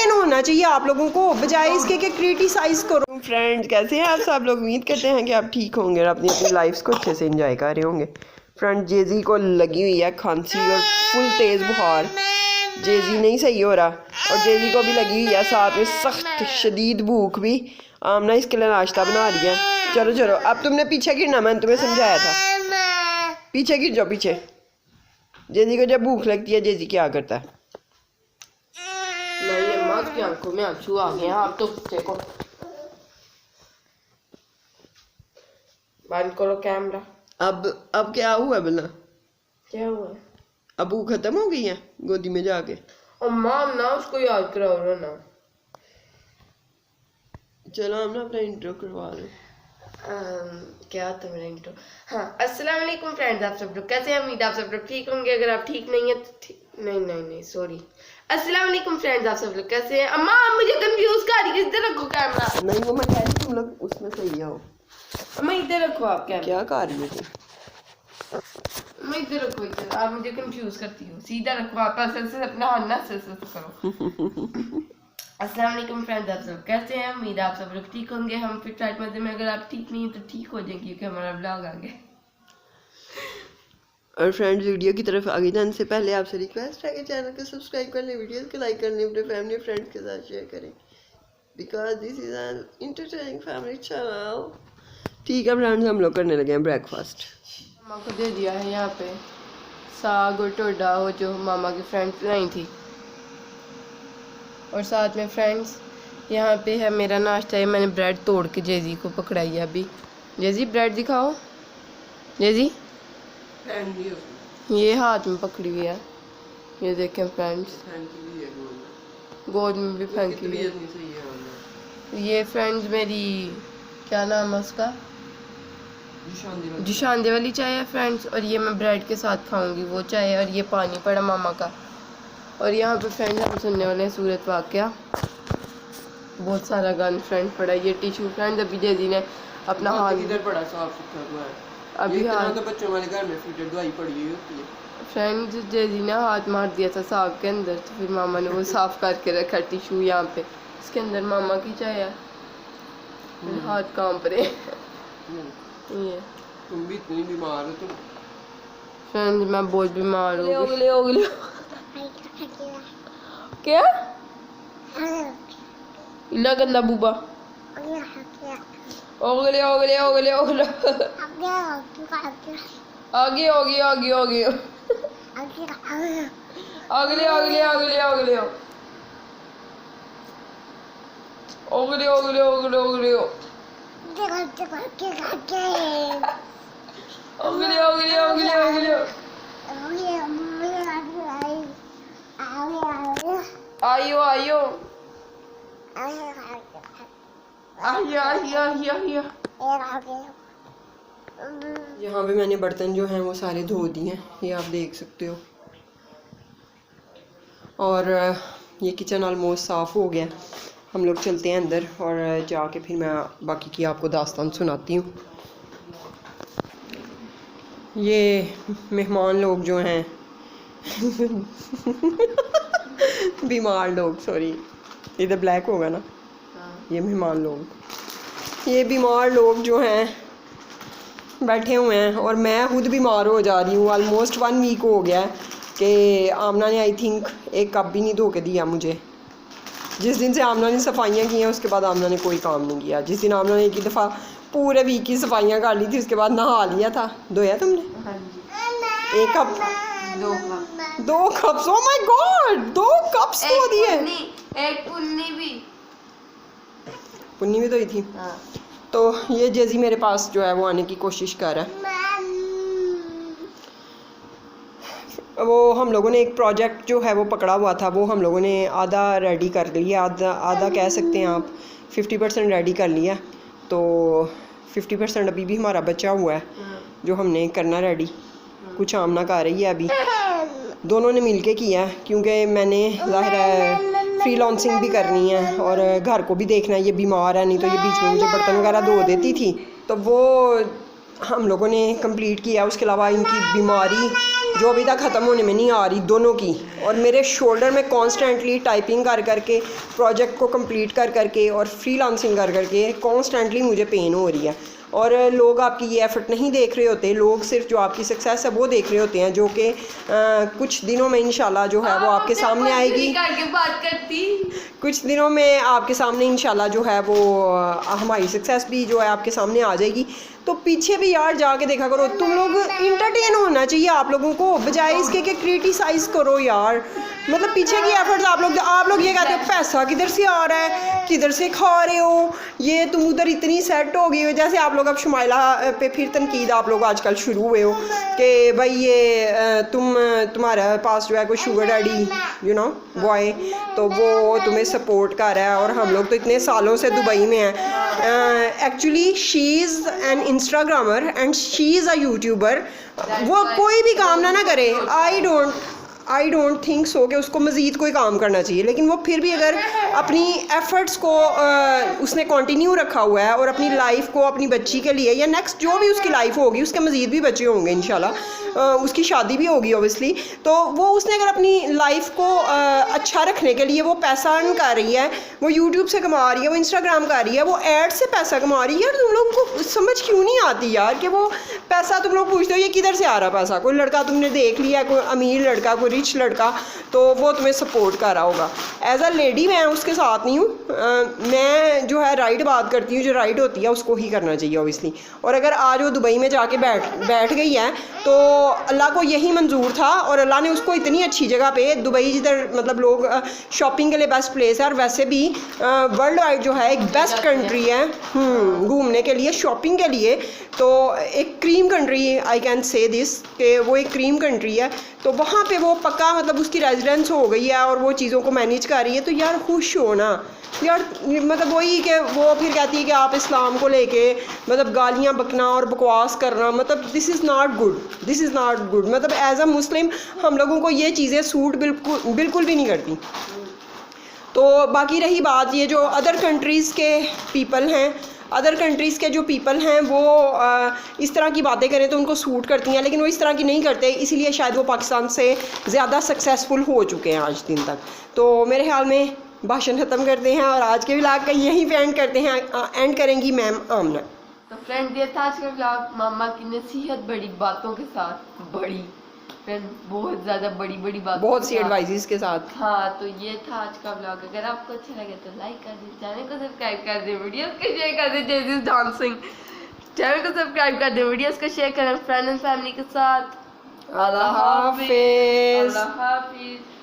Entertain होना चाहिए आप लोगों को, बजाय इसके कि क्रिटिसाइज करो। फ्रेंड्स कैसे हैं आप सब लोग? उम्मीद करते हैं कि आप ठीक होंगे और अपनी अपनी लाइफ को अच्छे से एंजॉय कर रहे होंगे। फ्रेंड जेजी को लगी हुई है खांसी और फुल तेज़ बुखार। जेजी नहीं सही हो रहा और जेजी को भी लगी हुई है साथ में सख्त शदीद भूख भी। आमना इसके लिए नाश्ता बना रही है। चलो चलो अब तुमने पीछे गिरना, मैंने तुम्हें समझाया था, पीछे गिर जाओ पीछे। जेजी को जब भूख लगती है जेजी क्या करता है? मेरी अम्मा की आंखों में आंसू आ गए हैं। आप तो देखो, बंद करो कैमरा। अब क्या हुआ भला? क्या हुआ? अब भूख खत्म हो गई है गोदी में जाके? अम्मा ना उसको याद कराओ ना। चलो हम ना अपना इंट्रो करवा रहे। क्या था मेरा इंट्रो? हाँ, अस्सलाम वालेकुम फ्रेंड्स, आप सब लोग कैसे हैं? उम्मीद आप सब लोग ठीक होंगे। अगर आप ठीक नहीं है तो नहीं सॉरी। अस्सलाम वालेकुम फ्रेंड्स, आप सब लोग कैसे हैं? अम्मा मुझे कंफ्यूज कर रही है, इधर रखो कैमरा। नहीं वो मैं कह रही तुम लोग उसमें सही आओ। अम्मा इधर रखो आप कैमरा। क्या कर रही हो तुम? मैं इधर रखो, इधर। आप मुझे कंफ्यूज करती हो। सीधा रखो आप, ऐसे से अपना हाथ ना ऐसे करो। अस्सलाम वालेकुम फ्रेंड्स, आप सब कैसे हैं? उम्मीद आप सब लोग ठीक होंगे। हम फिर टाइट मजे में, अगर आप ठीक नहीं हैं तो ठीक हो जाएंगे क्योंकि हमारा ब्लॉग आ गया। और फ्रेंड्स वीडियो की तरफ आगे जाने से पहले आपसे रिक्वेस्ट है कि चैनल को सब्सक्राइब कर लें, वीडियोस को लाइक कर लें, अपने फैमिली फ्रेंड्स के साथ शेयर करें, because this is an entertaining family channel. ठीक है फ्रेंड्स, हम लोग करने लगे हैं ब्रेकफास्ट। मामा को दे दिया है यहाँ पे साग और टोडा, वो जो मामा की फ्रेंड्स लाई थी। और साथ में फ्रेंड्स यहाँ पे है मेरा नाश्ता है। मैंने ब्रेड तोड़ के जेजी को पकड़ाई है अभी। जेजी ब्रेड दिखाओ। जेजी ये हाथ में पकड़ी हुई है, ये देखें फ्रेंड्स, गोद में भी फेंकी हुई है। ये फ्रेंड्स मेरी क्या नाम है उसका, जुशांदे वाली चाय है फ्रेंड्स। और ये मैं ब्रेड के साथ खाऊंगी वो चाय। और ये पानी पड़ा मामा का। और यहाँ पे फ्रेंड्स हम सुनने वाले हैं सूरत वाक़या। बहुत सारा गन फ्रेंड पड़ा। ये टिश्यू फ्रेंड्स अभी जेजी ने अपना हाथ इधर पड़ा साफ सुथरा हुआ है। अभी हाथ तो बच्चों वाले घर में फिल्टर दवाई पड़ी हुई होती है। फ्रेंड्स जेजी ने हाथ मार दिया था साग के अंदर, तो फिर मामा ने वो साफ करके रखा टिश्यू यहाँ पे। इसके अंदर मामा की चाय है। हाथ कांप रहे। ये तुम भी इतनी बीमार हो तुम। फ्रेंड्स मैं बहुत बीमार हो गई। क्या इला गंदा बूबा ओगले ओगले ओगले ओगले आगे होगी आगे होगी अगले अगले अगले अगले ओगले ओगले ओगले ओगले ओगले ओगले ओगले ओगले आयो आयो आहिया आहिया आहिया आहिया। यहाँ पे मैंने बर्तन जो हैं वो सारे धो दिए हैं, ये आप देख सकते हो। और ये किचन ऑलमोस्ट साफ़ हो गया। हम लोग चलते हैं अंदर और जाके फिर मैं बाकी की आपको दास्तान सुनाती हूँ। ये मेहमान लोग जो हैं बीमार लोग, सॉरी इधर ब्लैक होगा ना। ये मेहमान लोग, ये बीमार लोग जो हैं बैठे हुए हैं और मैं खुद बीमार हो जा रही हूँ। ऑलमोस्ट 1 वीक हो गया है कि आमना ने आई थिंक एक कप भी नहीं धो के दिया मुझे। जिस दिन से आमना ने सफाइयाँ की हैं उसके बाद आमना ने कोई काम नहीं किया। जिस दिन आमना ने एक ही दफ़ा पूरे वीक की सफाइयाँ कर ली थी उसके बाद नहा लिया था। धोया तुमने? हाँ जी। 1 cup 2 cups. Oh my God 2 cups धो दिए। एक पुन्नी भी धोई थी। हाँ। तो ये जेजी मेरे पास जो है वो आने की कोशिश कर रहा है। वो हम लोगों ने एक प्रोजेक्ट जो है वो पकड़ा हुआ था, वो हम लोगों ने आधा रेडी कर लिया, आधा कह सकते हैं आप 50% रेडी कर लिया। तो 50% अभी भी हमारा बचा हुआ है जो हमने करना रेडी। कुछ आमना कर रही है अभी, दोनों ने मिल के किया है क्योंकि मैंने ज़ाहिर है फ्रीलांसिंग भी करनी है और घर को भी देखना है। ये बीमार है, नहीं तो ये बीच में मुझे बर्तन वगैरह धो देती थी, तो वो हम लोगों ने कंप्लीट किया। उसके अलावा इनकी बीमारी जो अभी तक ख़त्म होने में नहीं आ रही दोनों की, और मेरे शोल्डर में कॉन्स्टेंटली टाइपिंग कर करके, प्रोजेक्ट को कंप्लीट कर करके और फ्रीलांसिंग कर करके कॉन्स्टेंटली मुझे पेन हो रही है। और लोग आपकी ये एफ़र्ट नहीं देख रहे होते, लोग सिर्फ जो आपकी सक्सेस है वो देख रहे होते हैं, जो कि कुछ दिनों में इंशाल्लाह जो है वो आपके सामने आएगी। बात करती कुछ दिनों में आपके सामने इंशाल्लाह जो है वो हमारी सक्सेस भी जो है आपके सामने आ जाएगी। तो पीछे भी यार जाके देखा करो, तुम लोग इंटरटेन होना चाहिए आप लोगों को, बजाय इसके कि क्रिटिसाइज़ करो यार। मतलब पीछे की एफर्ट्स आप लोग ये कहते हो पैसा किधर से आ रहा है, किधर से खा रहे हो, ये तुम उधर इतनी सेट हो गई हो। जैसे आप लोग अब शुमाइला पे फिर तनकीद आप लोग आजकल शुरू हुए हो कि भाई ये तुम्हारे पास जो है कोई शुगर डैडी बॉय, तो वो तुम्हें सपोर्ट कर रहा है, और हम लोग तो इतने सालों से दुबई में हैं। Actually she is an Instagrammer and she is a YouTuber. वो कोई भी काम ना करे, आई डोंट थिंक सो कि उसको मज़ीद कोई काम करना चाहिए, लेकिन वो फिर भी अगर अपनी एफ़र्ट्स को उसने कंटिन्यू रखा हुआ है और अपनी लाइफ को अपनी बच्ची के लिए या नेक्स्ट जो भी उसकी लाइफ होगी, उसके मज़ीद भी बच्चे होंगे इंशाल्लाह, उसकी शादी भी होगी ओबियसली, तो वो उसने अगर अपनी लाइफ को अच्छा रखने के लिए वो पैसा अर्न कर रही है, वो यूट्यूब से कमा रही है, वो इंस्टाग्राम कर रही है, वो एड से पैसा कमा रही है, यार तुम लोगों को समझ क्यों नहीं आती यार कि वो पैसा तुम लोग पूछते हो ये किधर से आ रहा पैसा। कोई लड़का तुमने देख लिया, कोई अमीर लड़का, कोई रिच लड़का, तो वो तुम्हें सपोर्ट कर रहा होगा। एज अ लेडी मैं उसके साथ नहीं हूँ, मैं जो है राइट बात करती हूँ, जो राइट होती है उसको ही करना चाहिए ओबियसली। और अगर आज वो दुबई में जाके बैठ गई है तो अल्लाह को यही मंजूर था, और अल्लाह ने उसको इतनी अच्छी जगह पे, दुबई जिधर मतलब लोग शॉपिंग के लिए बेस्ट प्लेस है, और वैसे भी वर्ल्ड वाइड जो है एक बेस्ट कंट्री है घूमने के लिए, शॉपिंग के लिए, तो एक cream country, I can say this कि वो एक क्रीम कंट्री है। तो वहाँ पे वो पक्का मतलब उसकी रेजिडेंस हो गई है और वो चीज़ों को मैनेज कर रही है, तो यार खुश हो ना यार। मतलब वही कि वो फिर कहती है कि आप इस्लाम को लेके मतलब गालियाँ बकना और बकवास करना, मतलब this is not good, this is not good. मतलब एज अ मुस्लिम हम लोगों को ये चीज़ें सूट बिल्कुल भी नहीं करती। तो बाकी रही बात, ये जो अदर कंट्रीज़ के पीपल हैं, अदर कंट्रीज़ के जो पीपल हैं वो इस तरह की बातें करें तो उनको सूट करती हैं, लेकिन वो इस तरह की नहीं करते, इसीलिए शायद वो पाकिस्तान से ज़्यादा सक्सेसफुल हो चुके हैं आज दिन तक। तो मेरे ख्याल में भाषण ख़त्म करते हैं और आज के व्लॉग का यहीं पे एंड करते हैं, एंड करेंगी मैम आमना। तो फ्रेंड ये था आज का व्लॉग मामा की नसीहत बड़ी बातों के साथ, बड़ी फ्रेंड बहुत ज़्यादा बड़ी बात, बहुत सी एडवाइजेस के साथ। हाँ, तो ये था आज का व्लॉग। अगर आपको अच्छा लगे तो लाइक कर दें, चैनल को सब्सक्राइब कर दें, वीडियोस को शेयर कर दें, जैसे डांसिंग चैनल को सब्सक्राइब कर दें, वीडियोस को शेयर करें फ्रेंड एंड फैमिली के साथ। अल्लाह हाफिज़। अल्लाह हाफिज़।